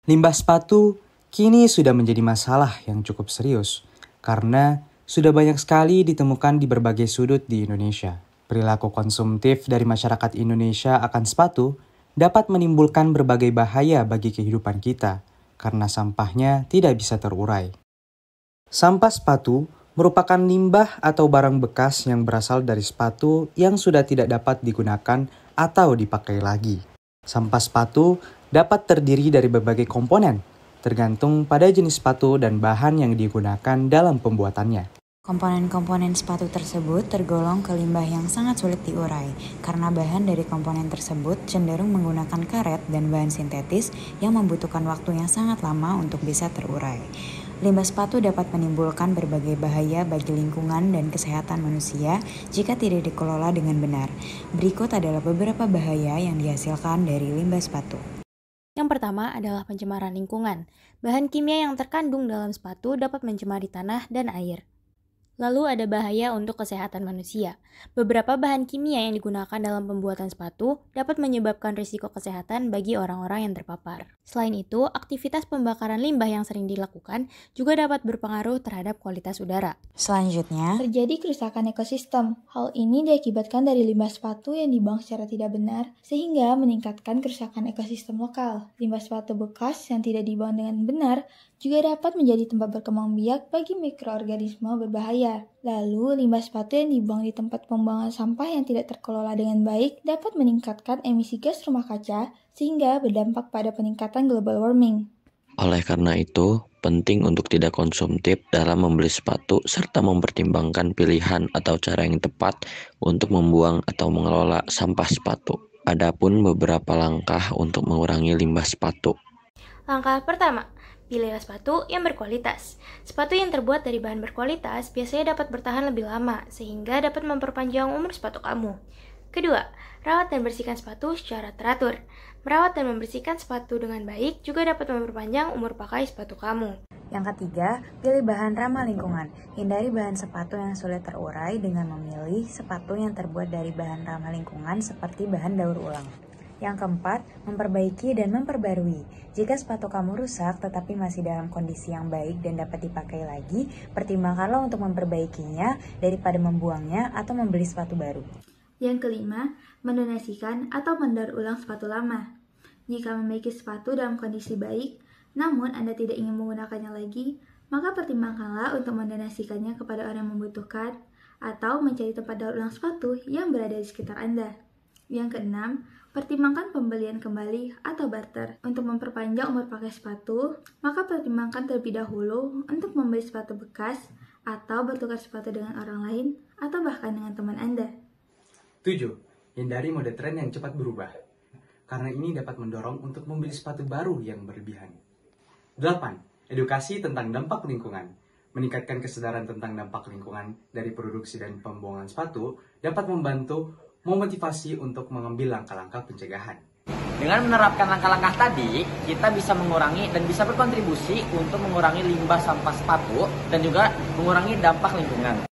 Limbah sepatu kini sudah menjadi masalah yang cukup serius karena sudah banyak sekali ditemukan di berbagai sudut di Indonesia. Perilaku konsumtif dari masyarakat Indonesia akan sepatu dapat menimbulkan berbagai bahaya bagi kehidupan kita karena sampahnya tidak bisa terurai. Sampah sepatu merupakan limbah atau barang bekas yang berasal dari sepatu yang sudah tidak dapat digunakan atau dipakai lagi. Sampah sepatu dapat terdiri dari berbagai komponen, tergantung pada jenis sepatu dan bahan yang digunakan dalam pembuatannya. Komponen-komponen sepatu tersebut tergolong ke limbah yang sangat sulit diurai, karena bahan dari komponen tersebut cenderung menggunakan karet dan bahan sintetis yang membutuhkan waktu yang sangat lama untuk bisa terurai. Limbah sepatu dapat menimbulkan berbagai bahaya bagi lingkungan dan kesehatan manusia jika tidak dikelola dengan benar. Berikut adalah beberapa bahaya yang dihasilkan dari limbah sepatu. Yang pertama adalah pencemaran lingkungan. Bahan kimia yang terkandung dalam sepatu dapat mencemari tanah dan air. Lalu ada bahaya untuk kesehatan manusia. Beberapa bahan kimia yang digunakan dalam pembuatan sepatu dapat menyebabkan risiko kesehatan bagi orang-orang yang terpapar. Selain itu, aktivitas pembakaran limbah yang sering dilakukan juga dapat berpengaruh terhadap kualitas udara. Selanjutnya, terjadi kerusakan ekosistem. Hal ini diakibatkan dari limbah sepatu yang dibuang secara tidak benar, sehingga meningkatkan kerusakan ekosistem lokal. Limbah sepatu bekas yang tidak dibuang dengan benar juga dapat menjadi tempat berkembang biak bagi mikroorganisme berbahaya. Lalu, limbah sepatu yang dibuang di tempat pembuangan sampah yang tidak terkelola dengan baik dapat meningkatkan emisi gas rumah kaca, sehingga berdampak pada peningkatan global warming. Oleh karena itu, penting untuk tidak konsumtif dalam membeli sepatu serta mempertimbangkan pilihan atau cara yang tepat untuk membuang atau mengelola sampah sepatu. Adapun beberapa langkah untuk mengurangi limbah sepatu. Langkah pertama, pilihlah sepatu yang berkualitas. Sepatu yang terbuat dari bahan berkualitas biasanya dapat bertahan lebih lama, sehingga dapat memperpanjang umur sepatu kamu. Kedua, rawat dan bersihkan sepatu secara teratur. Merawat dan membersihkan sepatu dengan baik juga dapat memperpanjang umur pakai sepatu kamu. Yang ketiga, pilih bahan ramah lingkungan. Hindari bahan sepatu yang sulit terurai dengan memilih sepatu yang terbuat dari bahan ramah lingkungan seperti bahan daur ulang. Yang keempat, memperbaiki dan memperbarui. Jika sepatu kamu rusak tetapi masih dalam kondisi yang baik dan dapat dipakai lagi, pertimbangkanlah untuk memperbaikinya daripada membuangnya atau membeli sepatu baru. Yang kelima, mendonasikan atau mendaur ulang sepatu lama. Jika memiliki sepatu dalam kondisi baik, namun Anda tidak ingin menggunakannya lagi, maka pertimbangkanlah untuk mendonasikannya kepada orang yang membutuhkan atau mencari tempat daur ulang sepatu yang berada di sekitar Anda. Yang keenam, pertimbangkan pembelian kembali atau barter. Untuk memperpanjang umur pakai sepatu, maka pertimbangkan terlebih dahulu untuk membeli sepatu bekas atau bertukar sepatu dengan orang lain atau bahkan dengan teman Anda. 7. Hindari mode tren yang cepat berubah, karena ini dapat mendorong untuk membeli sepatu baru yang berlebihan. 8. Edukasi tentang dampak lingkungan. Meningkatkan kesadaran tentang dampak lingkungan dari produksi dan pembuangan sepatu dapat membantu memotivasi untuk mengambil langkah-langkah pencegahan. Dengan menerapkan langkah-langkah tadi, kita bisa mengurangi dan bisa berkontribusi untuk mengurangi limbah sampah sepatu dan juga mengurangi dampak lingkungan.